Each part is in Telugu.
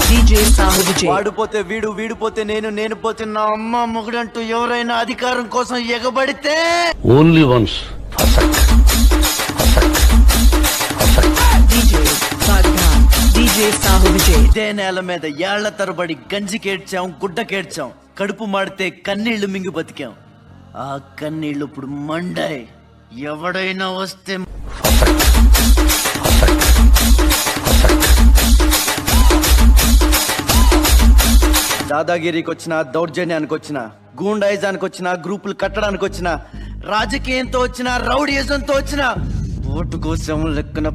DJ Sahu Vijay. వాడిపోతే వీడు, వీడిపోతే నేను, నేను పోతే నా అమ్మ మొగుడంటూ ఎవరైనా అధికారం కోసం ఎగబడితే only once DJ Badhan. DJ Sahu Vijay. ఇదే నేల మీద ఏళ్ల తరబడి గంజికేడ్చాం, గుడ్డకేడ్చాం, కడుపు మాడితే కన్నీళ్లు మింగి బతికాం. ఆ కన్నీళ్లు ఇప్పుడు మండాయి. ఎవడైనా వస్తే దాదాగిరికి వచ్చిన, దౌర్జన్యానికి వచ్చిన, గూండాయిజానికి వచ్చిన, గ్రూపులు కట్టడానికి వచ్చిన, రాజకీయంతో వచ్చిన, రౌడీయిజంతో వచ్చిన, ఓటు కోసం లెక్కన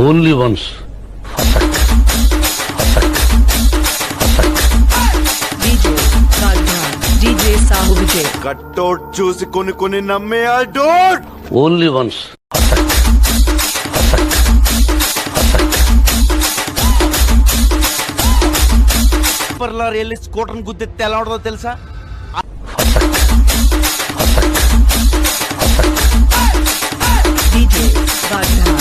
only once DJ Badhan. DJ Sahu Vijay. Cutout చూసి కొన్ని నమ్మే ఆ డోట్ ఓన్లీ వన్స్ పర్లారు వెళ్ళి స్కూటర్ని గుద్దితే ఎలా ఉండదో తెలుసా? DJ Badhan.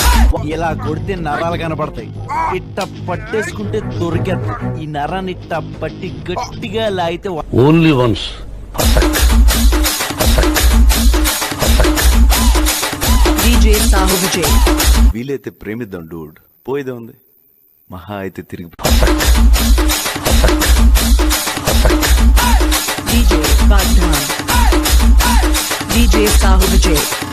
ఇలా కొడితే నరాలు కనపడతాయి. ఇట్ట పట్టేసుకుంటే దొరికేద్ది. ఈ నరాన్ని ఇట్ట పట్టి గట్టిగా లాగితే only once DJ Sahu Vijay. వీలైతే ప్రేమిద్దాం డూడ్. పోయేదే ఉంది, మహా అయితే తిరిగి DJ Badhan. DJ Sahu Vijay.